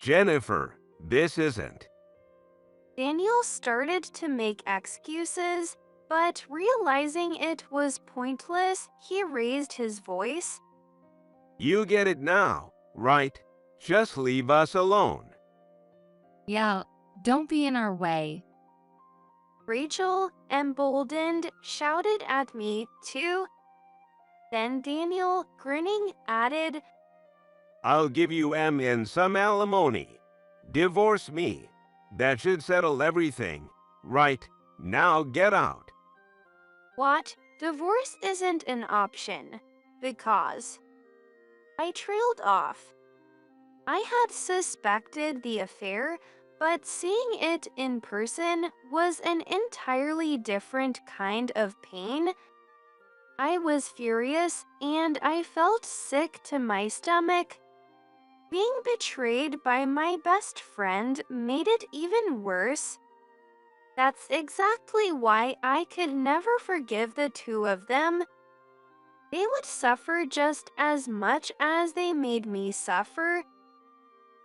Jennifer, this isn't. Daniel started to make excuses, but realizing it was pointless, he raised his voice. You get it now, right? Just leave us alone. Yeah, don't be in our way. Rachel, emboldened, shouted at me, too. Then Daniel, grinning, added, I'll give you and some alimony. Divorce me. That should settle everything. Right, now get out. What? Divorce isn't an option. Because I trailed off. I had suspected the affair, but seeing it in person was an entirely different kind of pain. I was furious and I felt sick to my stomach. Being betrayed by my best friend made it even worse. That's exactly why I could never forgive the two of them. They would suffer just as much as they made me suffer.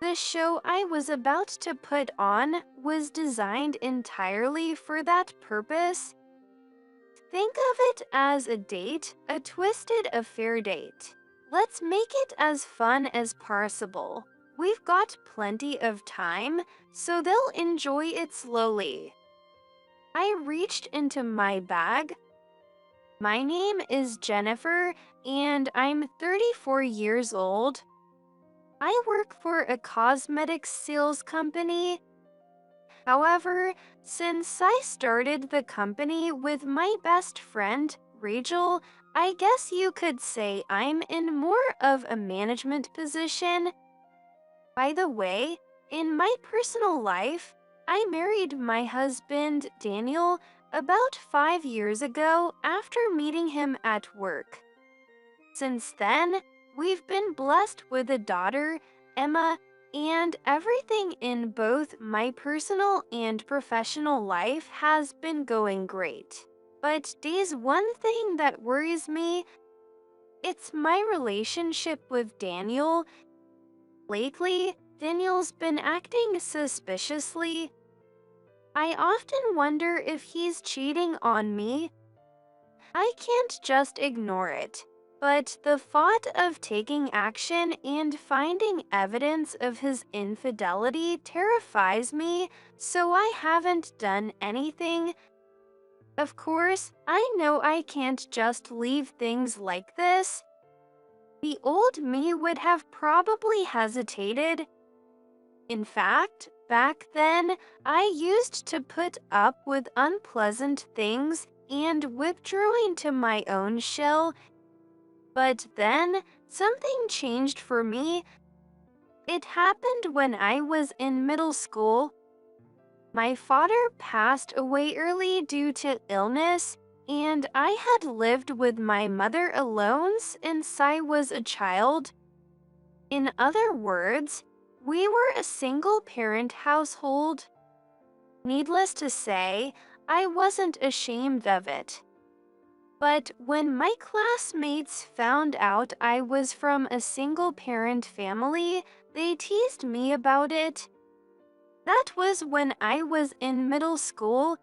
The show I was about to put on was designed entirely for that purpose. Think of it as a date, a twisted affair date. Let's make it as fun as possible. We've got plenty of time, so they'll enjoy it slowly. I reached into my bag. My name is Jennifer, and I'm 34 years old. I work for a cosmetics sales company. However, since I started the company with my best friend, Rachel, I guess you could say I'm in more of a management position. By the way, in my personal life, I married my husband, Daniel, about 5 years ago after meeting him at work. Since then, we've been blessed with a daughter, Emma, and everything in both my personal and professional life has been going great. But there's one thing that worries me. It's my relationship with Daniel. Lately, Daniel's been acting suspiciously. I often wonder if he's cheating on me. I can't just ignore it. But the thought of taking action and finding evidence of his infidelity terrifies me, so I haven't done anything. Of course, I know I can't just leave things like this. The old me would have probably hesitated. In fact, back then, I used to put up with unpleasant things and withdrawing to my own shell. But then, something changed for me. It happened when I was in middle school. My father passed away early due to illness, and I had lived with my mother alone since I was a child. In other words, we were a single-parent household. Needless to say, I wasn't ashamed of it. But when my classmates found out I was from a single-parent family, they teased me about it. That was when I was in middle school.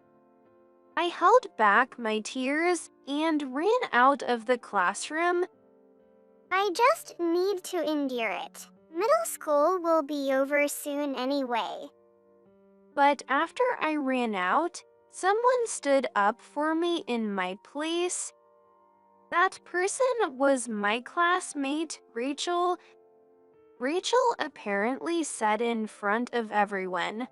I held back my tears and ran out of the classroom. I just need to endure it. Middle school will be over soon anyway. But after I ran out, someone stood up for me in my place. That person was my classmate, Rachel. Rachel apparently said in front of everyone,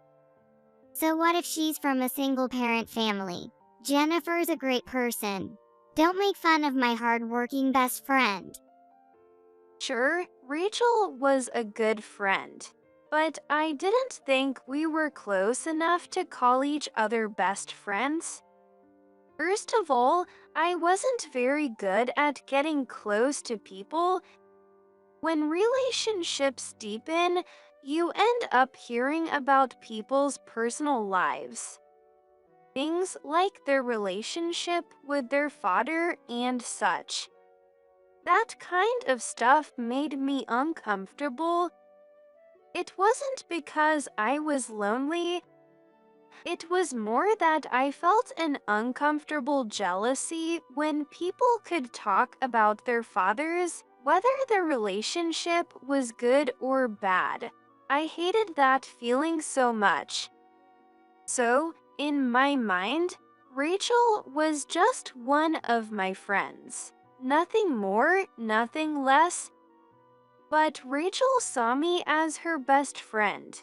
So what if she's from a single-parent family? Jennifer's a great person. Don't make fun of my hard-working best friend. Sure, Rachel was a good friend, but I didn't think we were close enough to call each other best friends. First of all, I wasn't very good at getting close to people. When relationships deepen, you end up hearing about people's personal lives. Things like their relationship with their father and such. That kind of stuff made me uncomfortable. It wasn't because I was lonely. It was more that I felt an uncomfortable jealousy when people could talk about their fathers, whether the relationship was good or bad. I hated that feeling so much. So, in my mind, Rachel was just one of my friends. Nothing more, nothing less. But Rachel saw me as her best friend.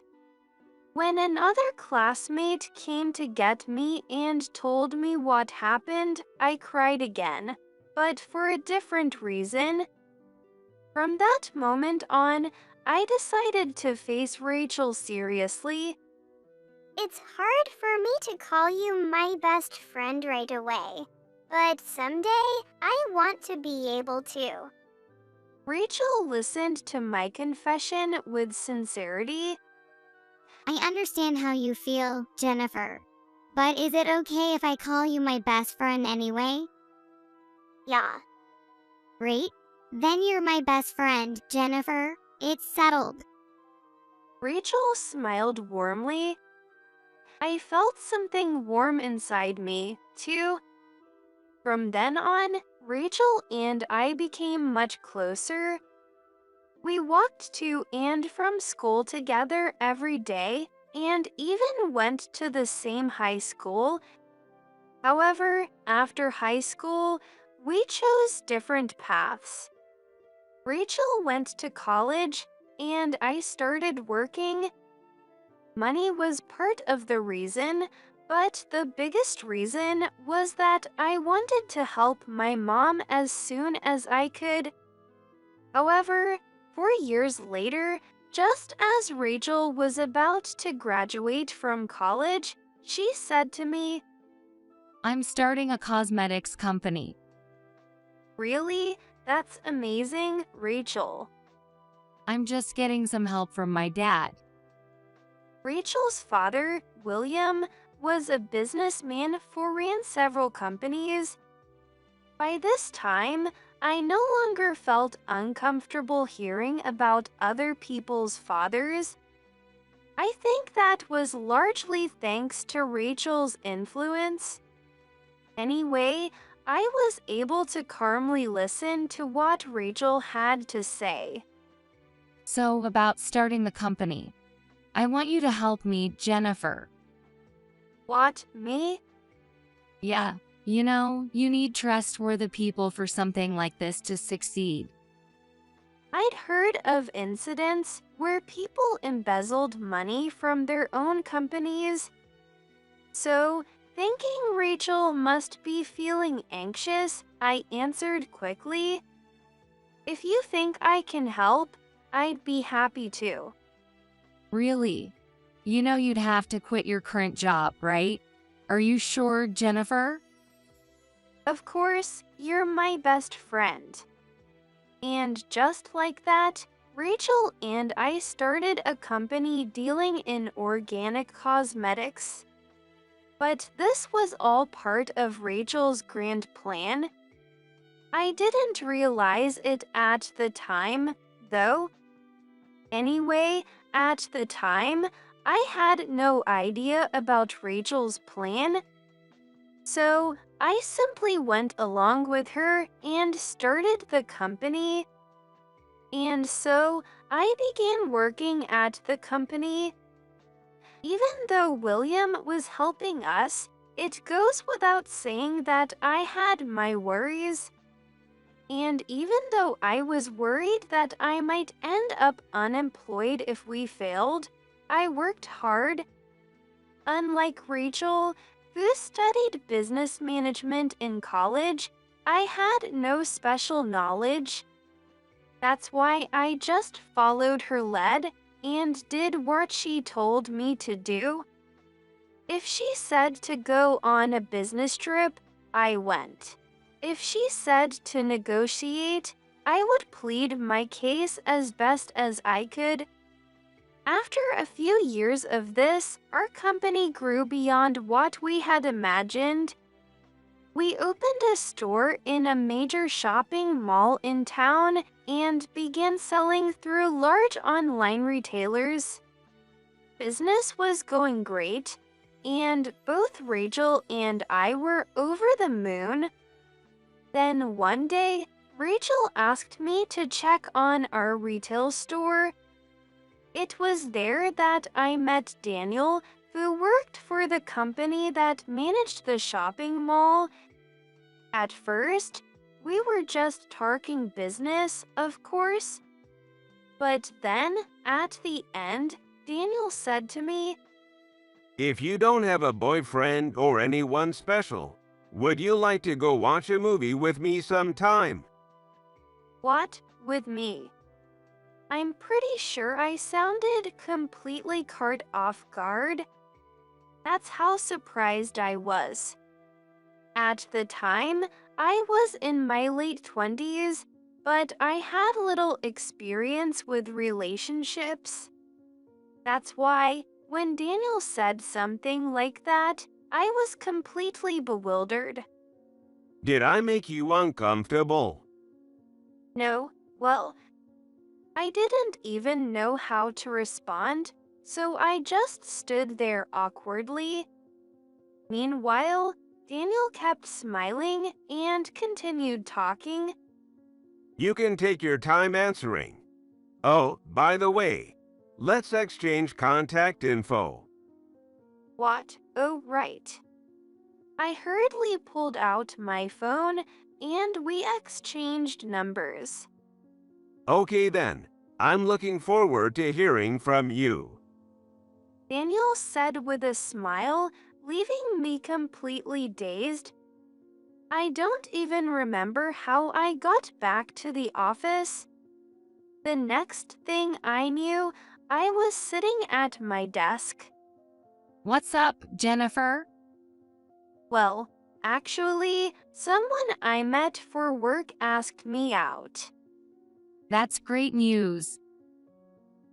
When another classmate came to get me and told me what happened, I cried again, but for a different reason. From that moment on, I decided to face Rachel seriously. It's hard for me to call you my best friend right away, but someday I want to be able to. Rachel listened to my confession with sincerity. I understand how you feel, Jennifer. But is it okay if I call you my best friend anyway? Yeah. Great. Then you're my best friend, Jennifer. It's settled. Rachel smiled warmly. I felt something warm inside me, too. From then on, Rachel and I became much closer. We walked to and from school together every day and even went to the same high school. However, after high school, we chose different paths. Rachel went to college and I started working. Money was part of the reason, but the biggest reason was that I wanted to help my mom as soon as I could. However, 4 years later, just as Rachel was about to graduate from college, she said to me, I'm starting a cosmetics company. "Really? That's amazing, Rachel." I'm just getting some help from my dad. Rachel's father, William, was a businessman who ran several companies. By this time, I no longer felt uncomfortable hearing about other people's fathers. I think that was largely thanks to Rachel's influence. Anyway, I was able to calmly listen to what Rachel had to say. So, about starting the company. I want you to help me, Jennifer. What, me? Yeah, you need trustworthy people for something like this to succeed. I'd heard of incidents where people embezzled money from their own companies. So, thinking Rachel must be feeling anxious, I answered quickly, "If you think I can help, I'd be happy to." Really? You'd have to quit your current job, right? Are you sure, Jennifer? Of course, you're my best friend. And just like that, Rachel and I started a company dealing in organic cosmetics. But this was all part of Rachel's grand plan. I didn't realize it at the time, though. Anyway, at the time, I had no idea about Rachel's plan. So, I simply went along with her and started the company. And so, I began working at the company. Even though William was helping us, it goes without saying that I had my worries. And even though I was worried that I might end up unemployed if we failed, I worked hard. Unlike Rachel, who studied business management in college, I had no special knowledge. That's why I just followed her lead and did what she told me to do. If she said to go on a business trip, I went. If she said to negotiate, I would plead my case as best as I could. After a few years of this, our company grew beyond what we had imagined. We opened a store in a major shopping mall in town and began selling through large online retailers. Business was going great, and both Rachel and I were over the moon. Then one day, Rachel asked me to check on our retail store. It was there that I met Daniel, who worked for the company that managed the shopping mall. At first, we were just talking business, of course. But then, at the end, Daniel said to me, If you don't have a boyfriend or anyone special, would you like to go watch a movie with me sometime? "What, with me?" I'm pretty sure I sounded completely caught off guard. That's how surprised I was. At the time, I was in my late 20s, but I had little experience with relationships. That's why, when Daniel said something like that, I was completely bewildered. Did I make you uncomfortable? No, well, I didn't even know how to respond, so I just stood there awkwardly. Meanwhile, Daniel kept smiling and continued talking. You can take your time answering. Oh, by the way, let's exchange contact info. What? Oh, right. I hurriedly pulled out my phone and we exchanged numbers. Okay then, I'm looking forward to hearing from you. Daniel said with a smile, leaving me completely dazed. I don't even remember how I got back to the office. The next thing I knew, I was sitting at my desk. What's up, Jennifer? Well, actually, someone I met for work asked me out. That's great news.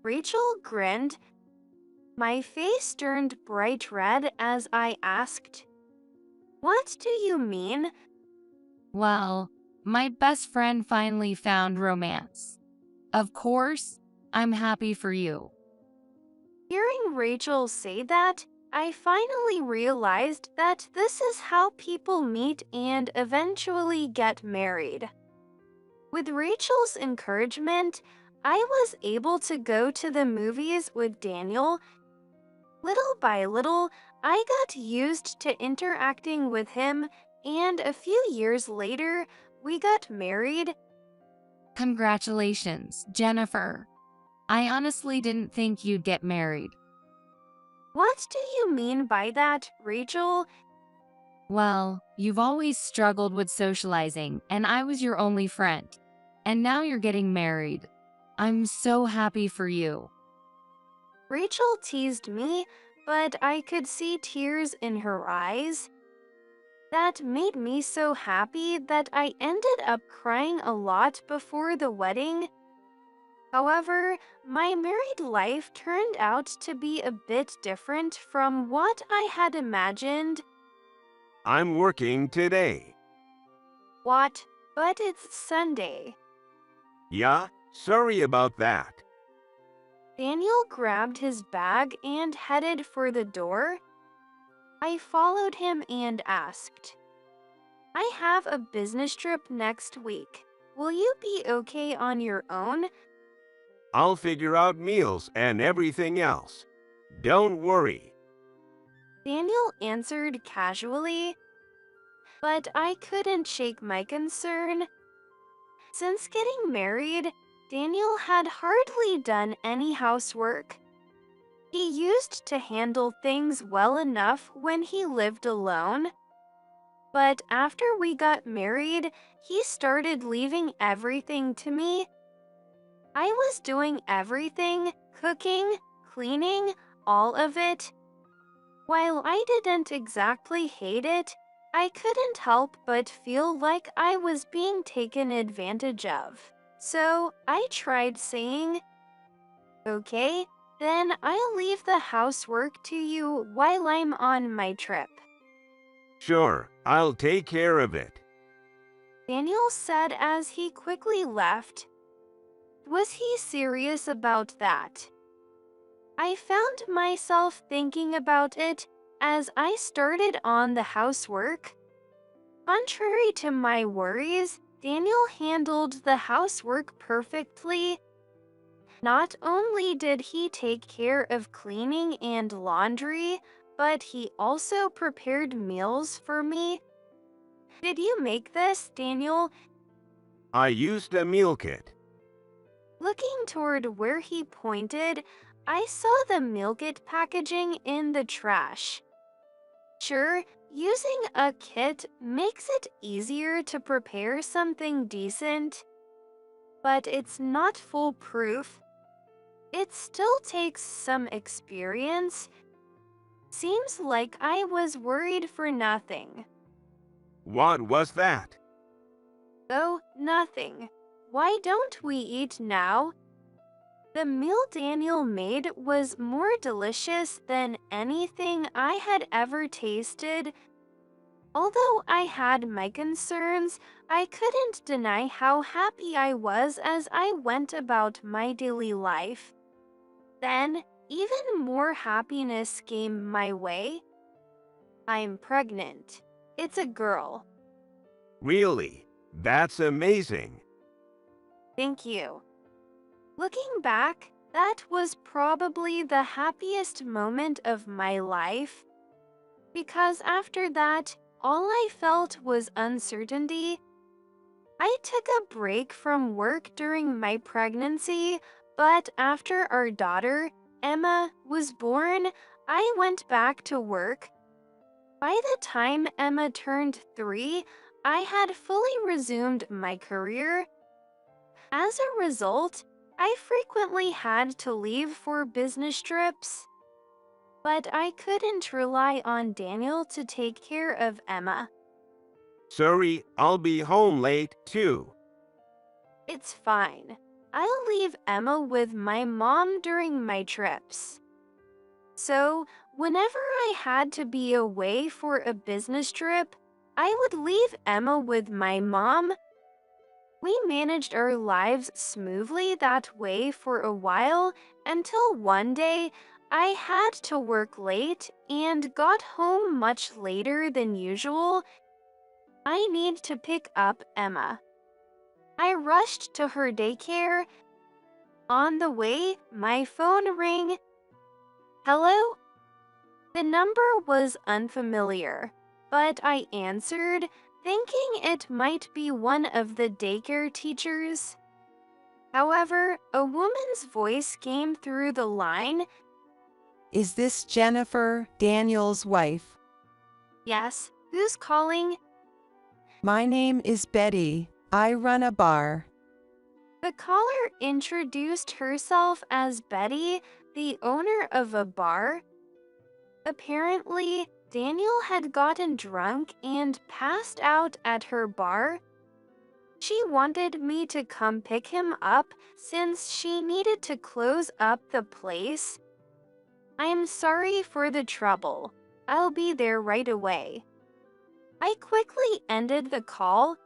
Rachel grinned. My face turned bright red as I asked, "What do you mean?" Well, my best friend finally found romance. Of course, I'm happy for you. Hearing Rachel say that, I finally realized that this is how people meet and eventually get married. With Rachel's encouragement, I was able to go to the movies with Daniel. Little by little, I got used to interacting with him, and a few years later, we got married. Congratulations, Jennifer. I honestly didn't think you'd get married. What do you mean by that, Rachel? Well, you've always struggled with socializing, and I was your only friend. And now you're getting married. I'm so happy for you. Rachel teased me, but I could see tears in her eyes. That made me so happy that I ended up crying a lot before the wedding. However, my married life turned out to be a bit different from what I had imagined. I'm working today. What? But it's Sunday. Yeah, sorry about that. Daniel grabbed his bag and headed for the door. I followed him and asked, "I have a business trip next week. Will you be okay on your own?" I'll figure out meals and everything else. Don't worry. Daniel answered casually, but I couldn't shake my concern. Since getting married, Daniel had hardly done any housework. He used to handle things well enough when he lived alone. But after we got married, he started leaving everything to me. I was doing everything, cooking, cleaning, all of it. While I didn't exactly hate it, I couldn't help but feel like I was being taken advantage of. So I tried saying, "Okay, then I'll leave the housework to you while I'm on my trip." Sure, I'll take care of it. Daniel said as he quickly left. Was he serious about that? I found myself thinking about it as I started on the housework. Contrary to my worries, Daniel handled the housework perfectly. Not only did he take care of cleaning and laundry, but he also prepared meals for me. Did you make this, Daniel? I used a meal kit. Looking toward where he pointed, I saw the meal kit packaging in the trash. Sure, using a kit makes it easier to prepare something decent, but it's not foolproof. It still takes some experience. Seems like I was worried for nothing. What was that? Oh, nothing. Why don't we eat now? The meal Daniel made was more delicious than anything I had ever tasted. Although I had my concerns, I couldn't deny how happy I was as I went about my daily life. Then, even more happiness came my way. I'm pregnant. It's a girl. Really? That's amazing. Thank you. Looking back, that was probably the happiest moment of my life. Because after that, all I felt was uncertainty. I took a break from work during my pregnancy, but after our daughter, Emma, was born, I went back to work. By the time Emma turned 3, I had fully resumed my career. As a result, I frequently had to leave for business trips. But I couldn't rely on Daniel to take care of Emma. Sorry, I'll be home late too. It's fine. I'll leave Emma with my mom during my trips. So, whenever I had to be away for a business trip, I would leave Emma with my mom. We managed our lives smoothly that way for a while until one day I had to work late and got home much later than usual. I need to pick up Emma. I rushed to her daycare. On the way, my phone rang. Hello? The number was unfamiliar, but I answered, thinking it might be one of the daycare teachers. However, a woman's voice came through the line. Is this Jennifer, Daniel's wife? Yes, who's calling? My name is Betty. I run a bar. The caller introduced herself as Betty, the owner of a bar. Apparently, Daniel had gotten drunk and passed out at her bar. She wanted me to come pick him up since she needed to close up the place. I'm sorry for the trouble. I'll be there right away. I quickly ended the call.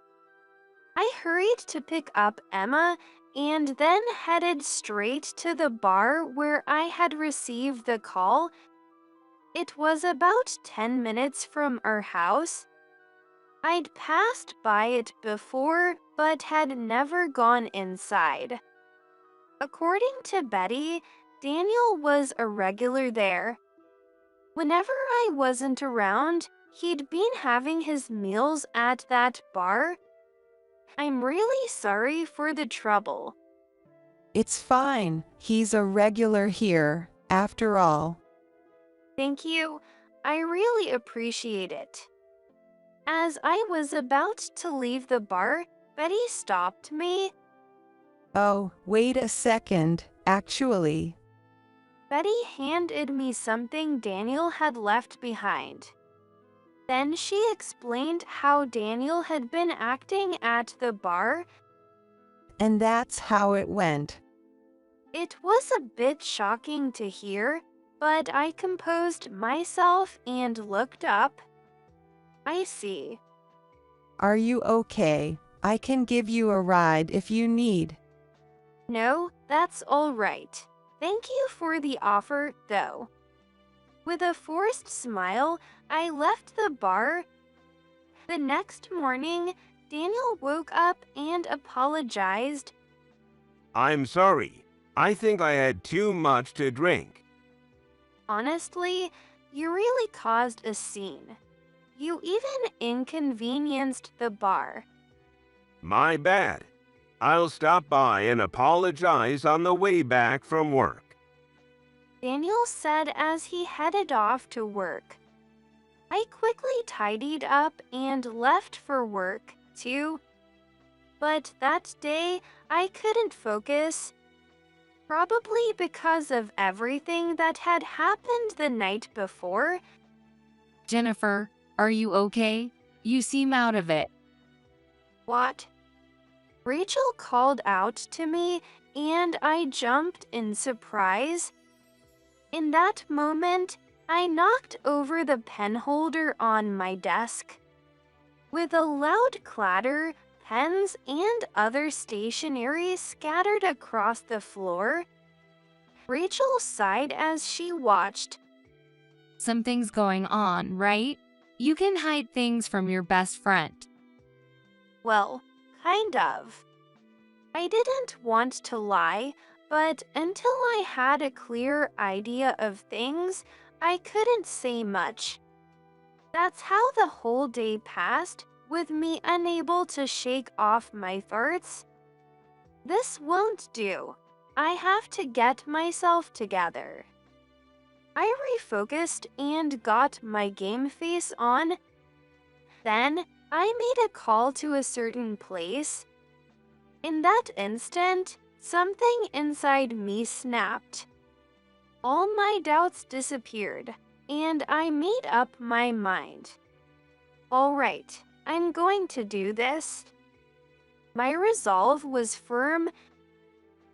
I hurried to pick up Emma and then headed straight to the bar where I had received the call. It was about 10 minutes from our house. I'd passed by it before, but had never gone inside. According to Betty, Daniel was a regular there. Whenever I wasn't around, he'd been having his meals at that bar. I'm really sorry for the trouble. It's fine. He's a regular here, after all. Thank you. I really appreciate it. As I was about to leave the bar, Betty stopped me. Oh, wait a second, actually. Betty handed me something Daniel had left behind. Then she explained how Daniel had been acting at the bar. And that's how it went. It was a bit shocking to hear, but I composed myself and looked up. I see. Are you okay? I can give you a ride if you need. No, that's all right. Thank you for the offer, though. With a forced smile, I left the bar. The next morning, Daniel woke up and apologized. I'm sorry. I think I had too much to drink. Honestly, you really caused a scene. You even inconvenienced the bar. My bad. I'll stop by and apologize on the way back from work. Daniel said as he headed off to work. I quickly tidied up and left for work, too. But that day, I couldn't focus. Probably because of everything that had happened the night before. Jennifer, are you okay? You seem out of it. What? Rachel called out to me, and I jumped in surprise. In that moment, I knocked over the pen holder on my desk. With a loud clatter, pens and other stationery scattered across the floor. Rachel sighed as she watched. Something's going on, right? You can hide things from your best friend. Well, kind of. I didn't want to lie, but until I had a clear idea of things, I couldn't say much. That's how the whole day passed, with me unable to shake off my thoughts. This won't do. I have to get myself together. I refocused and got my game face on. Then, I made a call to a certain place. In that instant, something inside me snapped. All my doubts disappeared, and I made up my mind. All right, I'm going to do this. My resolve was firm.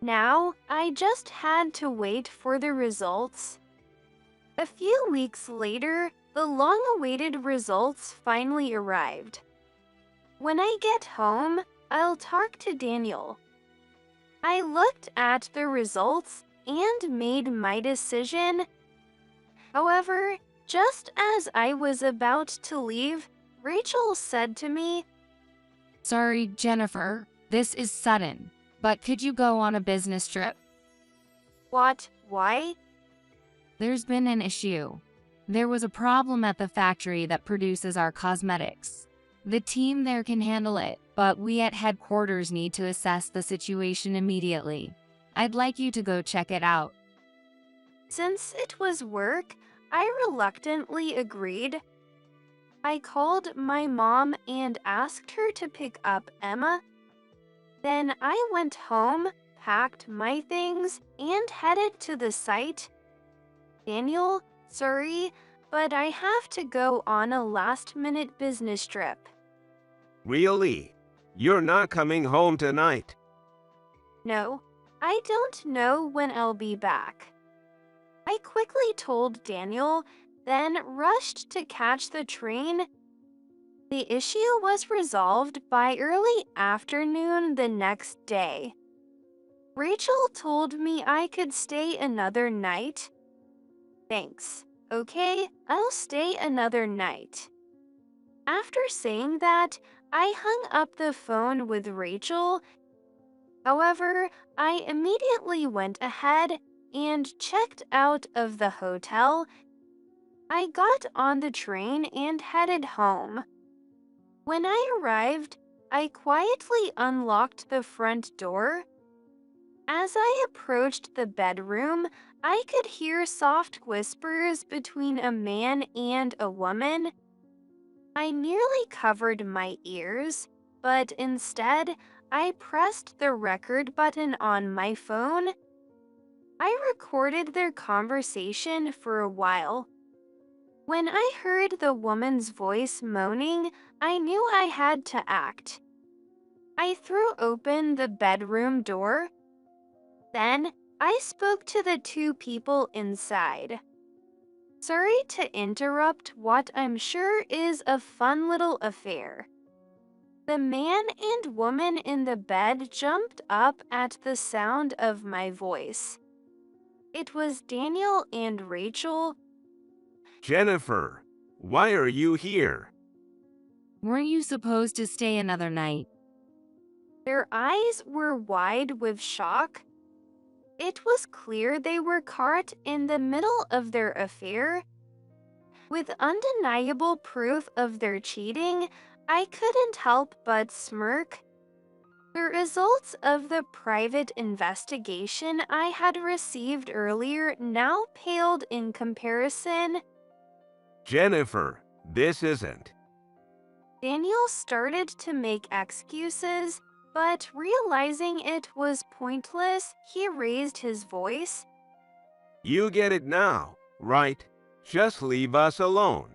Now, I just had to wait for the results. A few weeks later, the long-awaited results finally arrived. When I get home, I'll talk to Daniel. I looked at the results and made my decision. However, just as I was about to leave, Rachel said to me, Sorry, Jennifer, this is sudden, but could you go on a business trip? "What? Why?" There's been an issue. There was a problem at the factory that produces our cosmetics. The team there can handle it, but we at headquarters need to assess the situation immediately. I'd like you to go check it out. Since it was work, I reluctantly agreed. I called my mom and asked her to pick up Emma. Then I went home, packed my things, and headed to the site. Daniel, sorry, but I have to go on a last-minute business trip. Really? You're not coming home tonight? No, I don't know when I'll be back. I quickly told Daniel, then rushed to catch the train. The issue was resolved by early afternoon the next day. Rachel told me I could stay another night. Thanks. Okay, I'll stay another night. After saying that, I hung up the phone with Rachel. However, I immediately went ahead and checked out of the hotel. I got on the train and headed home. When I arrived, I quietly unlocked the front door. As I approached the bedroom, I could hear soft whispers between a man and a woman. I nearly covered my ears, but instead, I pressed the record button on my phone. I recorded their conversation for a while. When I heard the woman's voice moaning, I knew I had to act. I threw open the bedroom door. Then, I spoke to the two people inside. Sorry to interrupt what I'm sure is a fun little affair. The man and woman in the bed jumped up at the sound of my voice. It was Daniel and Rachel. Jennifer, why are you here? Weren't you supposed to stay another night? Their eyes were wide with shock. It was clear they were caught in the middle of their affair. With undeniable proof of their cheating, I couldn't help but smirk. The results of the private investigation I had received earlier now paled in comparison. Jennifer, this isn't. Daniel started to make excuses, but realizing it was pointless, he raised his voice. You get it now, right? Just leave us alone.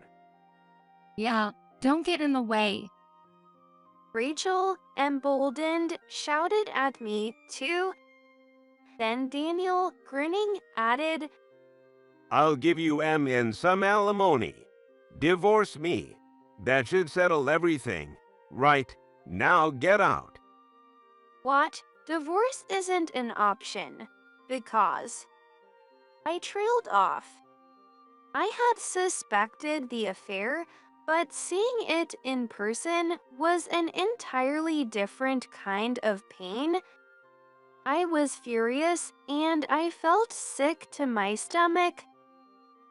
Yeah, don't get in the way. Rachel, emboldened, shouted at me, too. Then Daniel, grinning, added, I'll give you M in some alimony. Divorce me. That should settle everything. Right, now get out. What? Divorce isn't an option. Because I trailed off. I had suspected the affair, but seeing it in person was an entirely different kind of pain. I was furious and I felt sick to my stomach.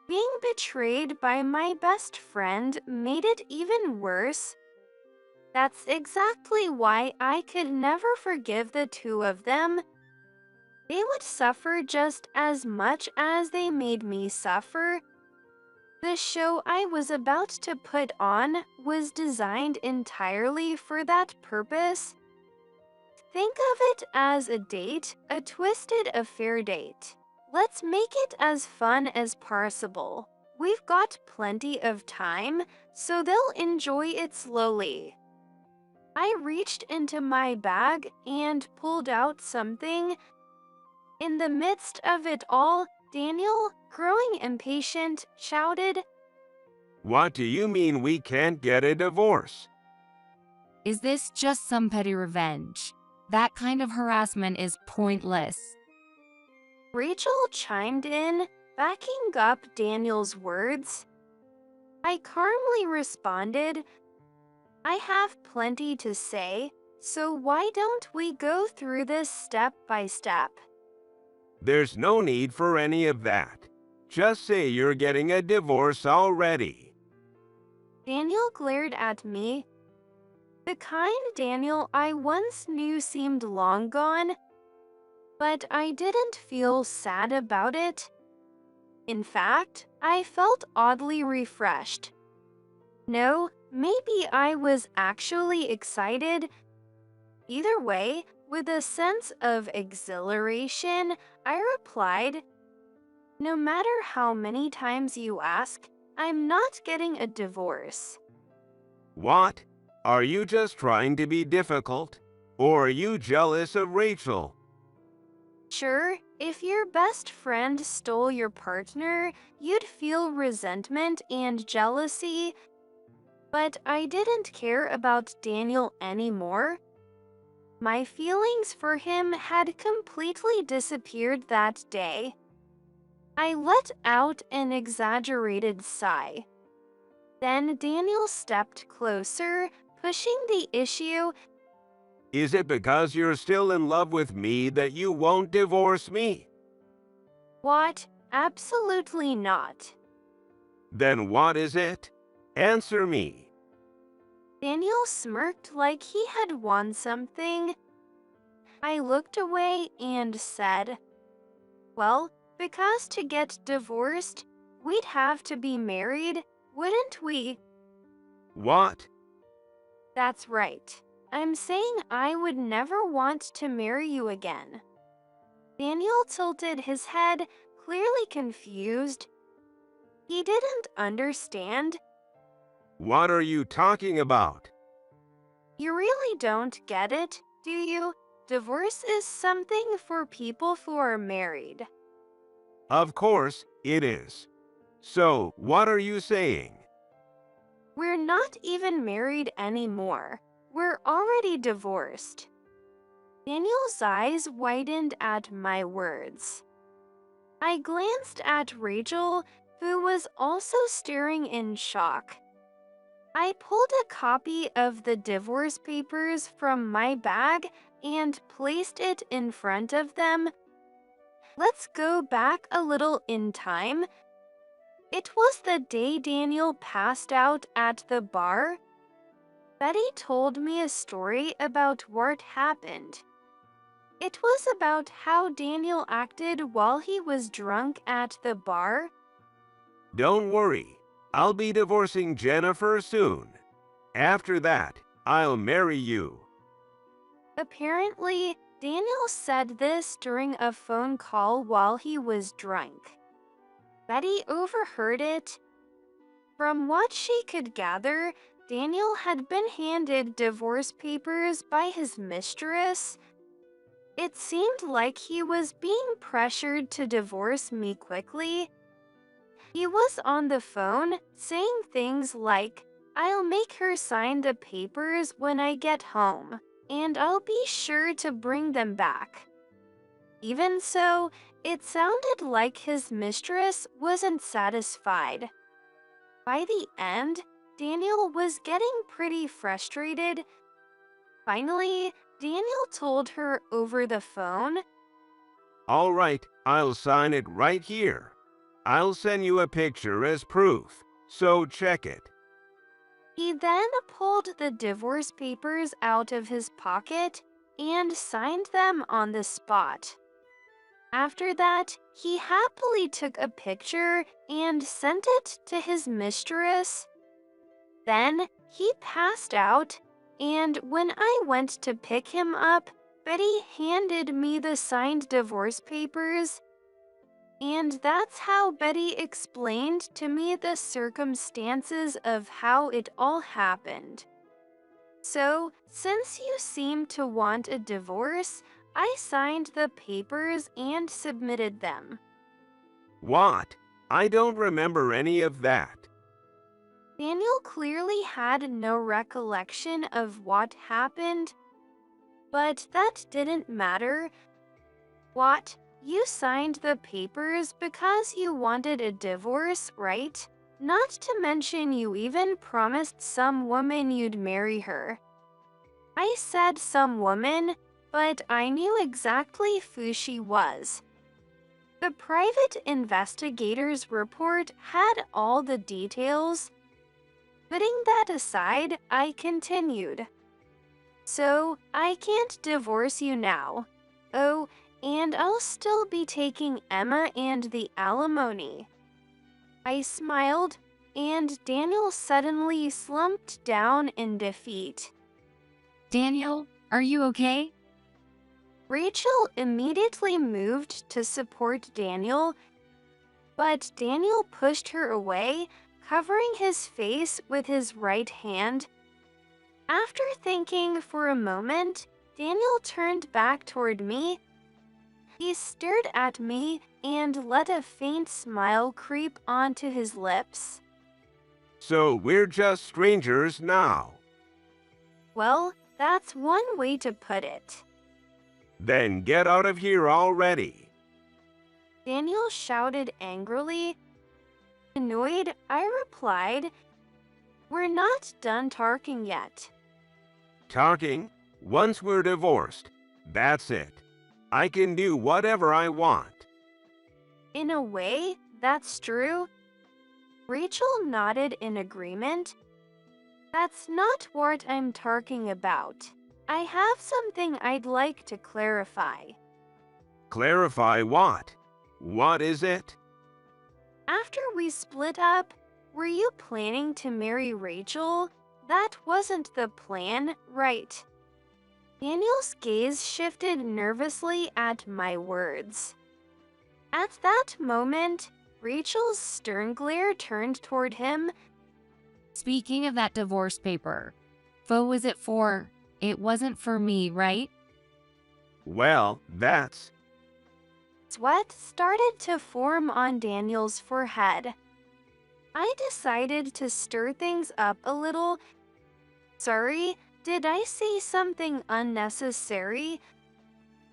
Being betrayed by my best friend made it even worse. That's exactly why I could never forgive the two of them. They would suffer just as much as they made me suffer. The show I was about to put on was designed entirely for that purpose. Think of it as a date, a twisted affair date. Let's make it as fun as possible. We've got plenty of time, so they'll enjoy it slowly. I reached into my bag and pulled out something. In the midst of it all, Daniel, growing impatient, shouted, What do you mean we can't get a divorce? Is this just some petty revenge? That kind of harassment is pointless. Rachel chimed in, backing up Daniel's words. I calmly responded, I have plenty to say, so why don't we go through this step by step? There's no need for any of that. Just say you're getting a divorce already. Daniel glared at me. The kind Daniel I once knew seemed long gone, but I didn't feel sad about it. In fact, I felt oddly refreshed. No, maybe I was actually excited. Either way, with a sense of exhilaration, I replied, no matter how many times you ask, I'm not getting a divorce. What? Are you just trying to be difficult? Or are you jealous of Rachel? Sure, if your best friend stole your partner, you'd feel resentment and jealousy. But I didn't care about Daniel anymore. My feelings for him had completely disappeared that day. I let out an exaggerated sigh. Then Daniel stepped closer, pushing the issue. Is it because you're still in love with me that you won't divorce me? What? Absolutely not. Then what is it? Answer me. Daniel smirked like he had won something. I looked away and said, well, because to get divorced, we'd have to be married, wouldn't we? What? That's right. I'm saying I would never want to marry you again. Daniel tilted his head, clearly confused. He didn't understand. What are you talking about? You really don't get it, do you? Divorce is something for people who are married. Of course it is. So, what are you saying? We're not even married anymore. We're already divorced. Daniel's eyes widened at my words. I glanced at Rachel, who was also staring in shock. I pulled a copy of the divorce papers from my bag and placed it in front of them. Let's go back a little in time. It was the day Daniel passed out at the bar. Betty told me a story about what happened. It was about how Daniel acted while he was drunk at the bar. Don't worry, I'll be divorcing Jennifer soon. After that, I'll marry you. Apparently, Daniel said this during a phone call while he was drunk. Betty overheard it. From what she could gather, Daniel had been handed divorce papers by his mistress. It seemed like he was being pressured to divorce me quickly. He was on the phone saying things like, "I'll make her sign the papers when I get home, and I'll be sure to bring them back." Even so, it sounded like his mistress wasn't satisfied. By the end, Daniel was getting pretty frustrated. Finally, Daniel told her over the phone, All right, I'll sign it right here. I'll send you a picture as proof, so check it. He then pulled the divorce papers out of his pocket and signed them on the spot. After that, he happily took a picture and sent it to his mistress. Then he passed out, and when I went to pick him up, Betty handed me the signed divorce papers. And that's how Betty explained to me the circumstances of how it all happened. So, since you seem to want a divorce, I signed the papers and submitted them. What? I don't remember any of that. Daniel clearly had no recollection of what happened, but that didn't matter. What? You signed the papers because you wanted a divorce, right? Not to mention you even promised some woman you'd marry her. I said some woman, but I knew exactly who she was. The private investigator's report had all the details. Putting that aside, I continued. So, I can't divorce you now. Oh, and I'll still be taking Emma and the alimony. I smiled, and Daniel suddenly slumped down in defeat. Daniel, are you okay? Rachel immediately moved to support Daniel, but Daniel pushed her away, covering his face with his right hand. After thinking for a moment, Daniel turned back toward me. He stared at me and let a faint smile creep onto his lips. So we're just strangers now. Well, that's one way to put it. Then get out of here already. Daniel shouted angrily. Annoyed, I replied, "We're not done talking yet." Talking? Once we're divorced, that's it. I can do whatever I want. In a way, that's true. Rachel nodded in agreement. That's not what I'm talking about. I have something I'd like to clarify. Clarify what? What is it? After we split up, were you planning to marry Rachel? That wasn't the plan, right? Daniel's gaze shifted nervously at my words. At that moment, Rachel's stern glare turned toward him. Speaking of that divorce paper, who was it for? It wasn't for me, right? Well, that's... Sweat started to form on Daniel's forehead. I decided to stir things up a little. Sorry, did I say something unnecessary?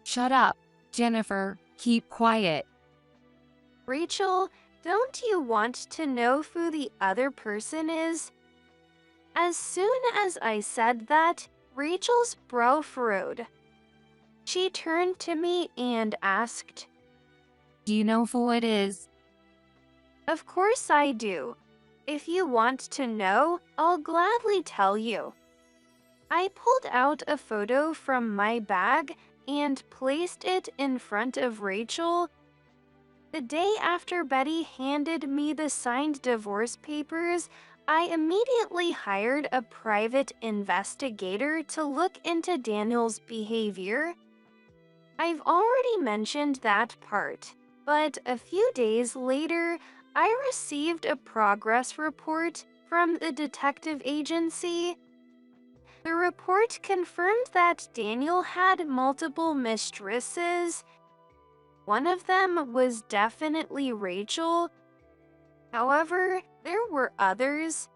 Shut up, Jennifer. Keep quiet. Rachel, don't you want to know who the other person is? As soon as I said that, Rachel's brow furrowed. She turned to me and asked, Do you know who it is? Of course I do. If you want to know, I'll gladly tell you. I pulled out a photo from my bag and placed it in front of Rachel. The day after Betty handed me the signed divorce papers, I immediately hired a private investigator to look into Daniel's behavior. I've already mentioned that part, but a few days later, I received a progress report from the detective agency. The report confirmed that Daniel had multiple mistresses. One of them was definitely Rachel. However, there were others.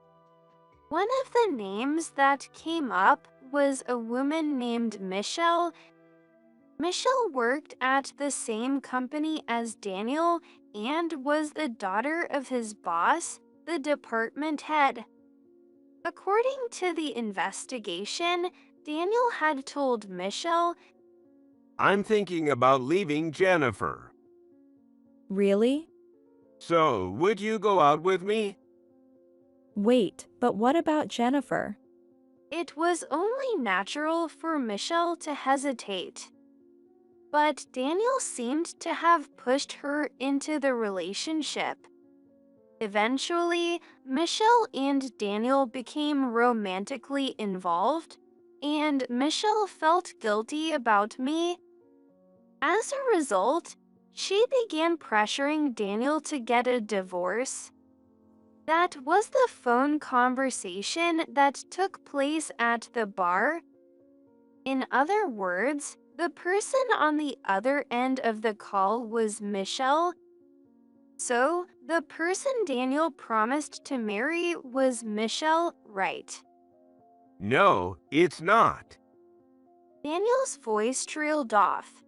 One of the names that came up was a woman named Michelle. Michelle worked at the same company as Daniel and was the daughter of his boss, the department head. According to the investigation, Daniel had told Michelle, I'm thinking about leaving Jennifer. Really? So, would you go out with me? Wait, but what about Jennifer? it was only natural for Michelle to hesitate. But Daniel seemed to have pushed her into the relationship. Eventually, Michelle and Daniel became romantically involved, and Michelle felt guilty about me. As a result, she began pressuring Daniel to get a divorce. That was the phone conversation that took place at the bar. In other words, the person on the other end of the call was Michelle. So, the person Daniel promised to marry was Michelle, right? No, it's not. Daniel's voice trailed off.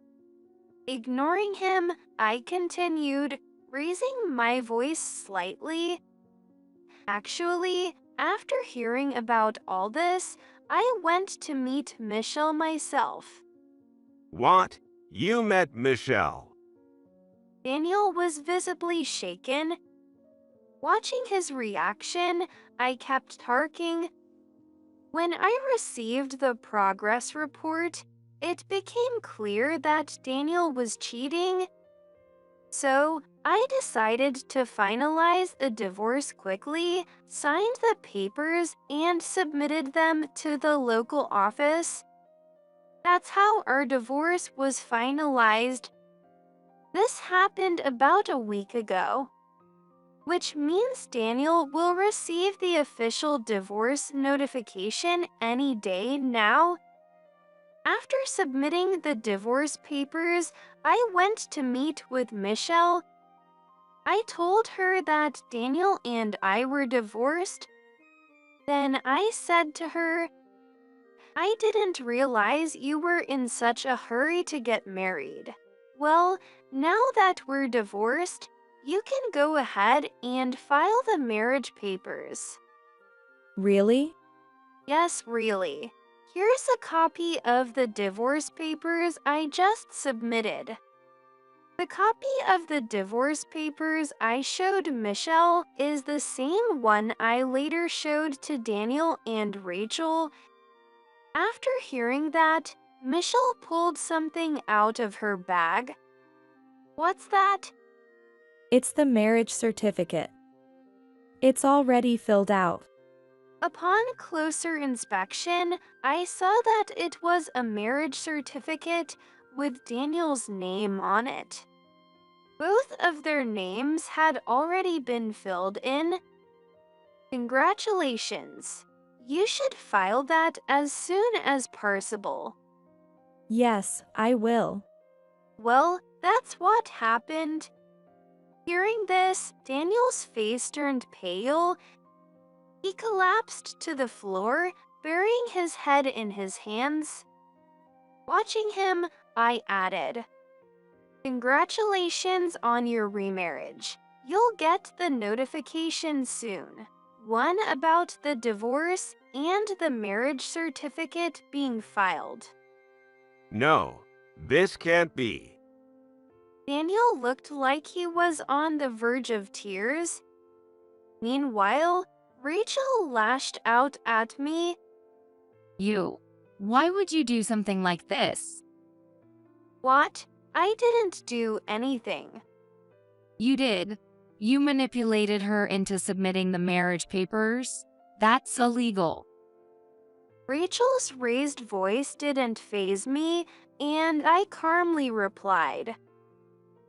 Ignoring him, I continued, raising my voice slightly. Actually, after hearing about all this, I went to meet Michelle myself. What? You met Michelle? Daniel was visibly shaken. Watching his reaction, I kept talking. When I received the progress report, it became clear that Daniel was cheating. So, I decided to finalize the divorce quickly, signed the papers, and submitted them to the local office. That's how our divorce was finalized. This happened about a week ago, which means Daniel will receive the official divorce notification any day now. After submitting the divorce papers, I went to meet with Michelle. I told her that Daniel and I were divorced. Then I said to her, I didn't realize you were in such a hurry to get married. Well, now that we're divorced, you can go ahead and file the marriage papers. Really? Yes, really. Here's a copy of the divorce papers I just submitted. The copy of the divorce papers I showed Michelle is the same one I later showed to Daniel and Rachel. After hearing that, Michelle pulled something out of her bag. What's that? It's the marriage certificate. It's already filled out. Upon closer inspection, I saw that it was a marriage certificate with Daniel's name on it. Both of their names had already been filled in. Congratulations. You should file that as soon as possible. Yes, I will. Well, that's what happened. Hearing this, Daniel's face turned pale. He collapsed to the floor, burying his head in his hands. Watching him, I added, "Congratulations on your remarriage. You'll get the notification soon. One about the divorce and the marriage certificate being filed." No, this can't be. Daniel looked like he was on the verge of tears. Meanwhile, Rachel lashed out at me. Why would you do something like this? "What? I didn't do anything." You did. You manipulated her into submitting the marriage papers. That's illegal. Rachel's raised voice didn't faze me, and I calmly replied,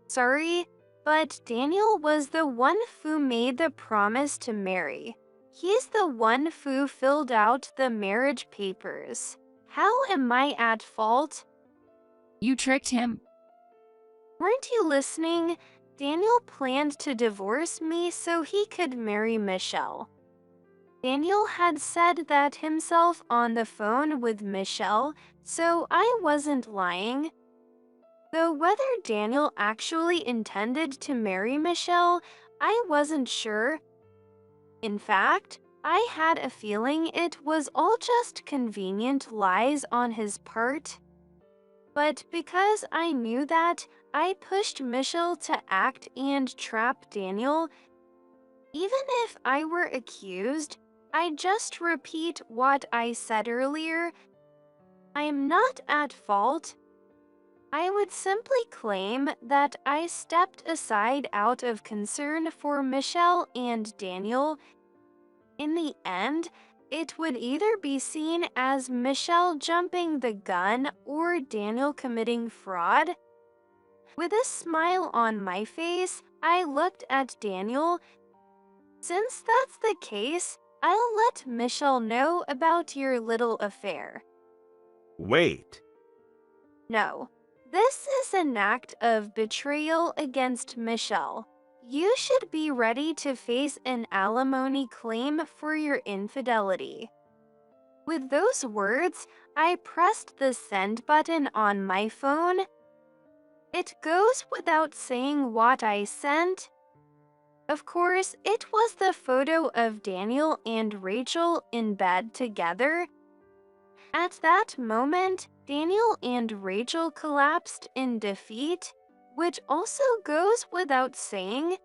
"Sorry, but Daniel was the one who made the promise to marry. He's the one who filled out the marriage papers. How am I at fault?" You tricked him. "Weren't you listening? Daniel planned to divorce me so he could marry Michelle. Daniel had said that himself on the phone with Michelle, so I wasn't lying. Though whether Daniel actually intended to marry Michelle, I wasn't sure. In fact, I had a feeling it was all just convenient lies on his part. But because I knew that, I pushed Michelle to act and trap Daniel. Even if I were accused, I just repeat what I said earlier. I am not at fault. I would simply claim that I stepped aside out of concern for Michelle and Daniel. In the end, it would either be seen as Michelle jumping the gun or Daniel committing fraud. With a smile on my face, I looked at Daniel. "Since that's the case, I'll let Michelle know about your little affair." Wait. "No, this is an act of betrayal against Michelle. You should be ready to face an alimony claim for your infidelity." With those words, I pressed the send button on my phone. It goes without saying what I sent. Of course, it was the photo of Daniel and Rachel in bed together. At that moment, Daniel and Rachel collapsed in defeat, which also goes without saying.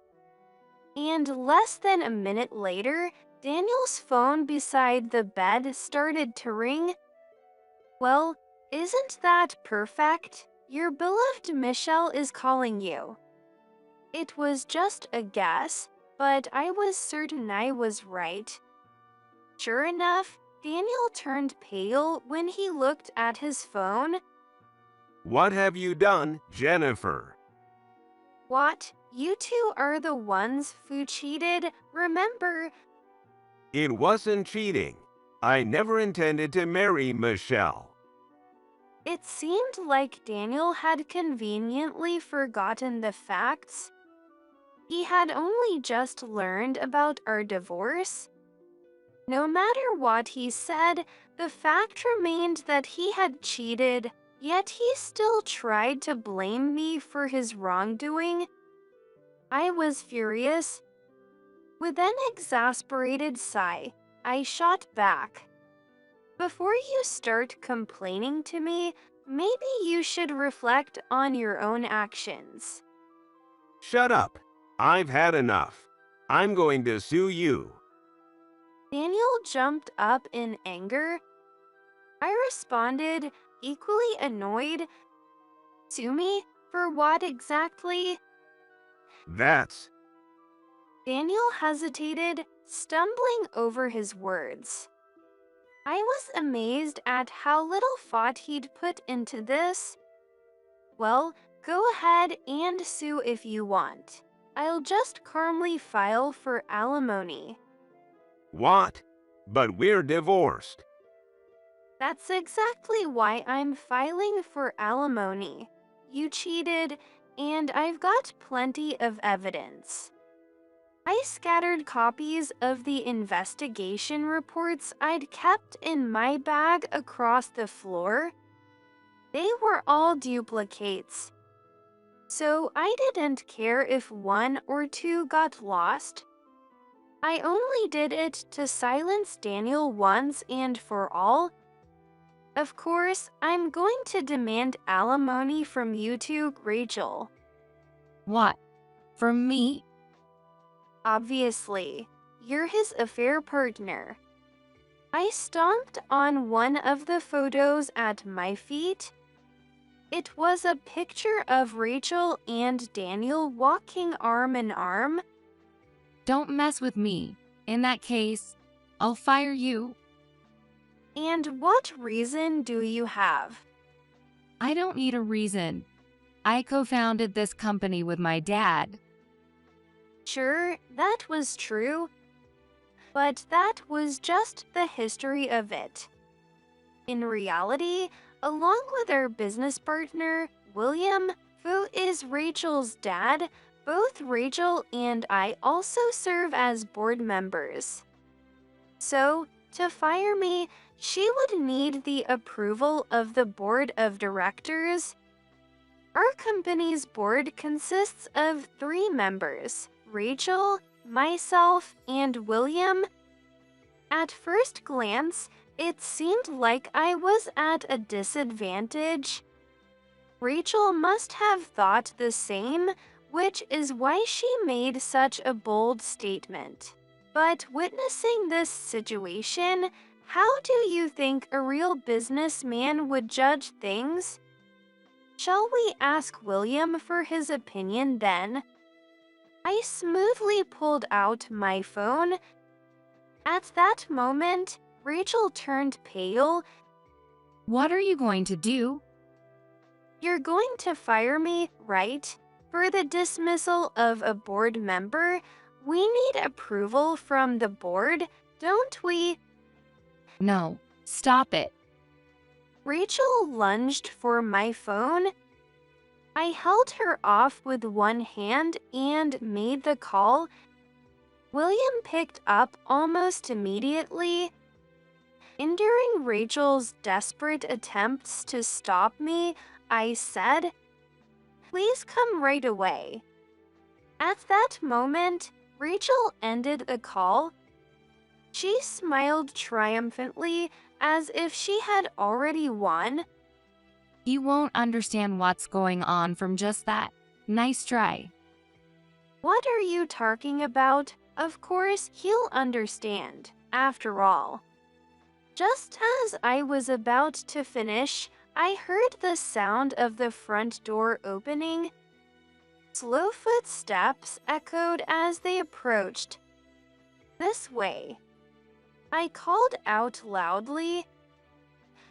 And less than a minute later, Daniel's phone beside the bed started to ring. "Well, isn't that perfect? Your beloved Michelle is calling you." It was just a guess, but I was certain I was right. Sure enough, Daniel turned pale when he looked at his phone. What have you done, Jennifer? "What? You two are the ones who cheated, remember?" It wasn't cheating. I never intended to marry Michelle. It seemed like Daniel had conveniently forgotten the facts. He had only just learned about our divorce. No matter what he said, the fact remained that he had cheated, yet he still tried to blame me for his wrongdoing. I was furious. With an exasperated sigh, I shot back. "Before you start complaining to me, maybe you should reflect on your own actions." Shut up. I've had enough. I'm going to sue you. Daniel jumped up in anger. I responded, equally annoyed. "Sue me? For what exactly?" That's Daniel hesitated, stumbling over his words. I was amazed at how little thought he'd put into this. "Well, go ahead and sue if you want. I'll just calmly file for alimony." what? But we're divorced. "That's exactly why I'm filing for alimony. You cheated, and I've got plenty of evidence. I scattered copies of the investigation reports I'd kept in my bag across the floor. They were all duplicates. So I didn't care if one or two got lost. I only did it to silence Daniel once and for all. Of course, I'm going to demand alimony from you two, Rachel. What? From me? Obviously, you're his affair partner. I stomped on one of the photos at my feet. It was a picture of Rachel and Daniel walking arm in arm. Don't mess with me. In that case, I'll fire you. And what reason do you have? I don't need a reason. I co-founded this company with my dad. Sure, that was true. But that was just the history of it. In reality, along with our business partner, William, who is Rachel's dad, both Rachel and I also serve as board members. So, to fire me, she would need the approval of the board of directors. Our company's board consists of 3 members: Rachel, myself, and William. At first glance, it seemed like I was at a disadvantage. Rachel must have thought the same, which is why she made such a bold statement. But witnessing this situation, how do you think a real businessman would judge things? Shall we ask William for his opinion then? I smoothly pulled out my phone. At that moment, Rachel turned pale. What are you going to do? You're going to fire me, right? For the dismissal of a board member, we need approval from the board, don't we? No, stop it. Rachel lunged for my phone. I held her off with one hand and made the call. William picked up almost immediately. Enduring Rachel's desperate attempts to stop me, I said, "Please come right away." At that moment, Rachel ended the call. She smiled triumphantly as if she had already won. He won't understand what's going on from just that. Nice try. What are you talking about? Of course, he'll understand, after all. Just as I was about to finish, I heard the sound of the front door opening. Slow footsteps echoed as they approached. This way. I called out loudly.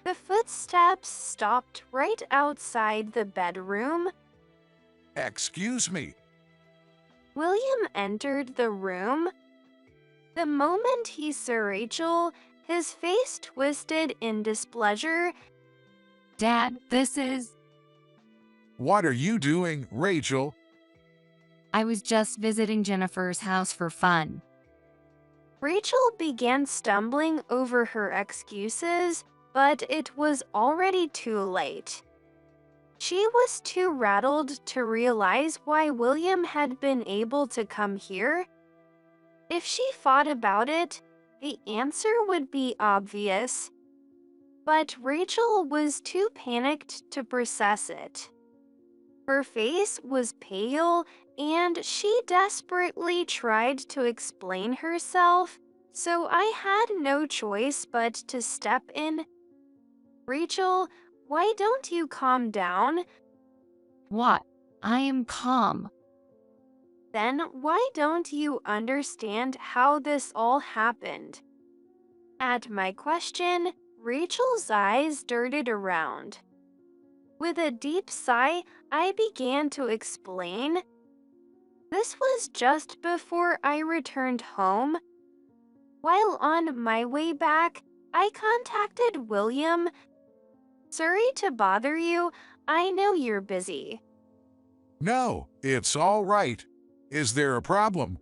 The footsteps stopped right outside the bedroom. Excuse me. William entered the room. The moment he saw Rachel, his face twisted in displeasure. Dad, this is... What are you doing, Rachel? I was just visiting Jennifer's house for fun. Rachel began stumbling over her excuses, but it was already too late. She was too rattled to realize why William had been able to come here. If she thought about it, the answer would be obvious. But Rachel was too panicked to process it. Her face was pale, and she desperately tried to explain herself, so I had no choice but to step in. "Rachel, why don't you calm down?" What? I am calm. "Then why don't you understand how this all happened?" At my question, Rachel's eyes darted around. With a deep sigh, I began to explain. This was just before I returned home. While on my way back, I contacted William. "Sorry to bother you. I know you're busy." No, it's all right. Is there a problem?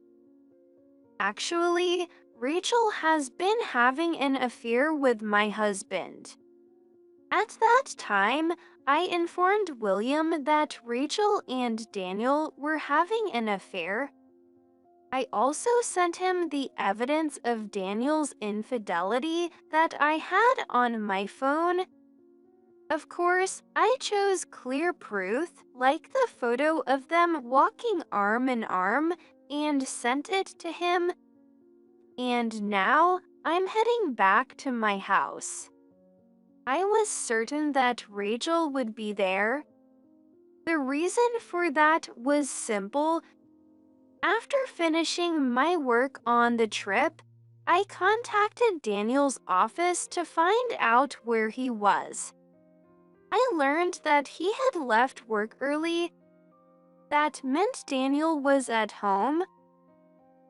Actually, Rachel has been having an affair with my husband. At that time, I informed William that Rachel and Daniel were having an affair. I also sent him the evidence of Daniel's infidelity that I had on my phone. Of course, I chose clear proof, like the photo of them walking arm in arm, and sent it to him. And now I'm heading back to my house. I was certain that Rachel would be there. The reason for that was simple. After finishing my work on the trip, I contacted Daniel's office to find out where he was. I learned that he had left work early. That meant Daniel was at home.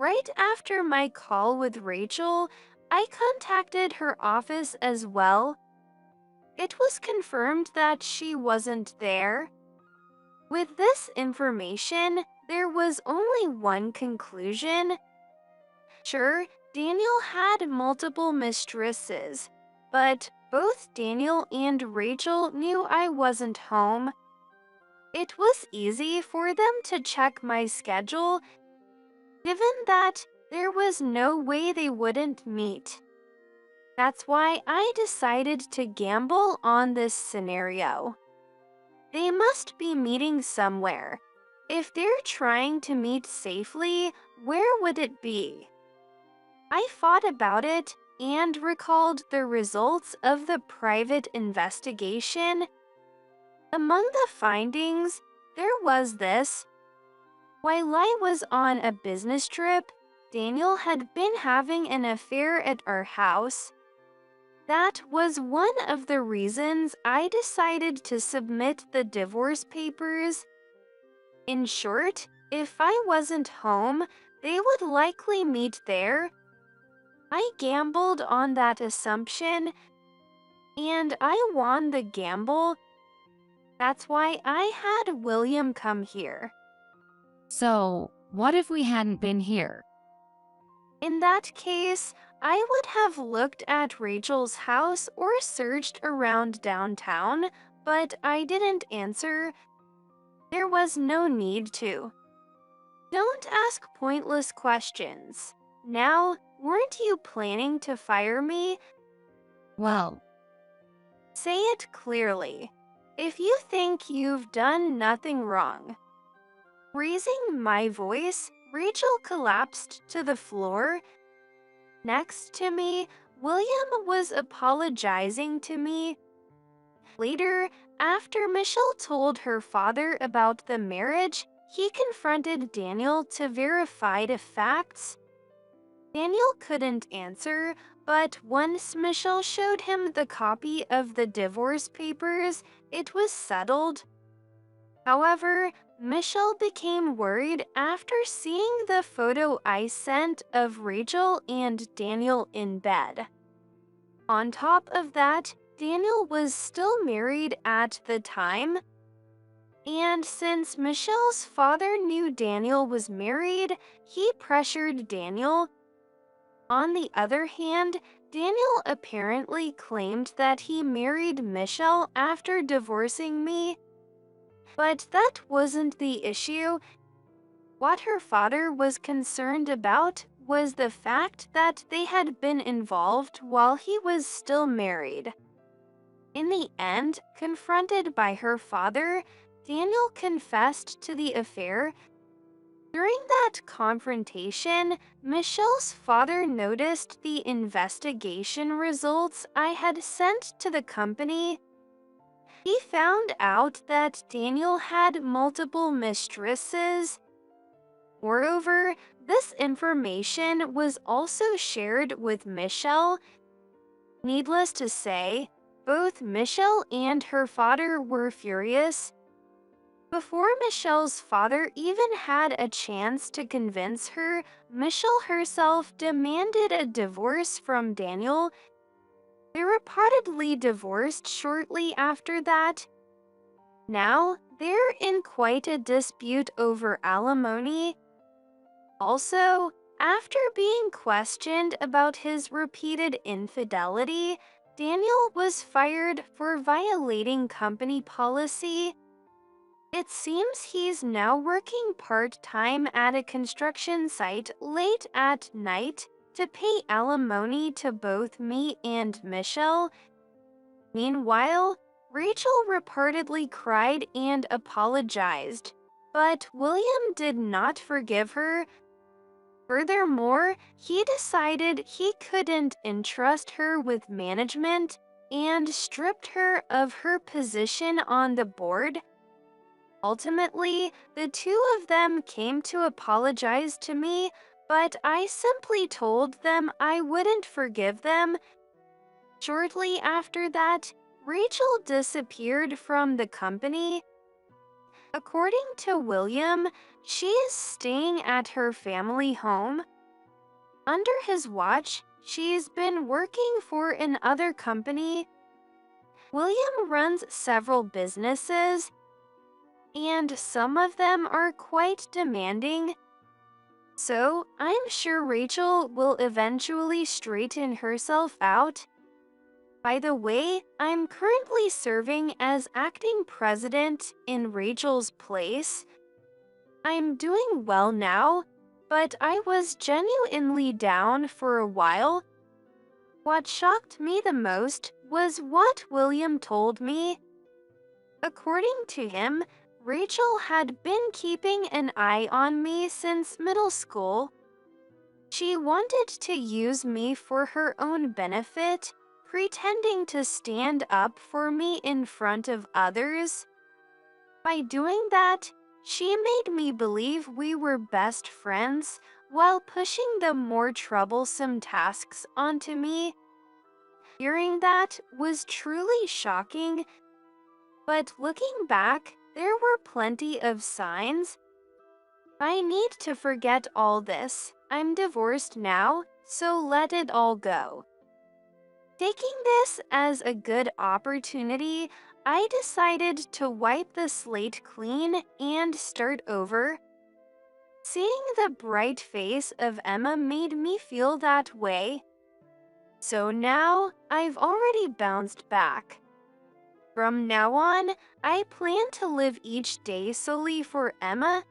Right after my call with Rachel, I contacted her office as well. It was confirmed that she wasn't there. With this information, there was only one conclusion. Sure, Daniel had multiple mistresses, but both Daniel and Rachel knew I wasn't home. It was easy for them to check my schedule, given that there was no way they wouldn't meet. That's why I decided to gamble on this scenario. They must be meeting somewhere. If they're trying to meet safely, where would it be? I thought about it and recalled the results of the private investigation. Among the findings, there was this. While I was on a business trip, Daniel had been having an affair at our house. That was one of the reasons I decided to submit the divorce papers. In short, if I wasn't home, they would likely meet there. I gambled on that assumption, and I won the gamble. That's why I had William come here. So, what if we hadn't been here? In that case, I would have looked at Rachel's house or searched around downtown, but I didn't answer. There was no need to. Don't ask pointless questions. Now, weren't you planning to fire me? Well, Say it clearly. If you think you've done nothing wrong. Raising my voice, Rachel collapsed to the floor. Next to me, William was apologizing to me. Later, after Michelle told her father about the marriage, he confronted Daniel to verify the facts. Daniel couldn't answer, but once Michelle showed him the copy of the divorce papers, it was settled. However, Michelle became worried after seeing the photo I sent of Rachel and Daniel in bed. On top of that, Daniel was still married at the time. And since Michelle's father knew Daniel was married, he pressured Daniel. On the other hand, Daniel apparently claimed that he married Michelle after divorcing me. But that wasn't the issue. What her father was concerned about was the fact that they had been involved while he was still married. In the end, confronted by her father, Daniel confessed to the affair. During that confrontation, Michelle's father noticed the investigation results I had sent to the company. He found out that Daniel had multiple mistresses. Moreover, this information was also shared with Michelle. Needless to say, both Michelle and her father were furious. Before Michelle's father even had a chance to convince her, Michelle herself demanded a divorce from Daniel. They reportedly divorced shortly after that. Now, they're in quite a dispute over alimony. Also, after being questioned about his repeated infidelity, Daniel was fired for violating company policy. It seems he's now working part-time at a construction site late at night to pay alimony to both me and Michelle. Meanwhile, Rachel reportedly cried and apologized, but William did not forgive her. Furthermore, he decided he couldn't entrust her with management and stripped her of her position on the board. Ultimately, the two of them came to apologize to me, but I simply told them I wouldn't forgive them. Shortly after that, Rachel disappeared from the company. According to William, she is staying at her family home. Under his watch, she's been working for another company. William runs several businesses, and some of them are quite demanding. So, I'm sure Rachel will eventually straighten herself out. By the way, I'm currently serving as acting president in Rachel's place. I'm doing well now, but I was genuinely down for a while. What shocked me the most was what William told me. According to him, Rachel had been keeping an eye on me since middle school. She wanted to use me for her own benefit, pretending to stand up for me in front of others. By doing that, she made me believe we were best friends while pushing the more troublesome tasks onto me. Hearing that was truly shocking, but looking back, there were plenty of signs. I need to forget all this. I'm divorced now, so let it all go. Taking this as a good opportunity, I decided to wipe the slate clean and start over. Seeing the bright face of Emma made me feel that way. So now, I've already bounced back. From now on, I plan to live each day solely for Emma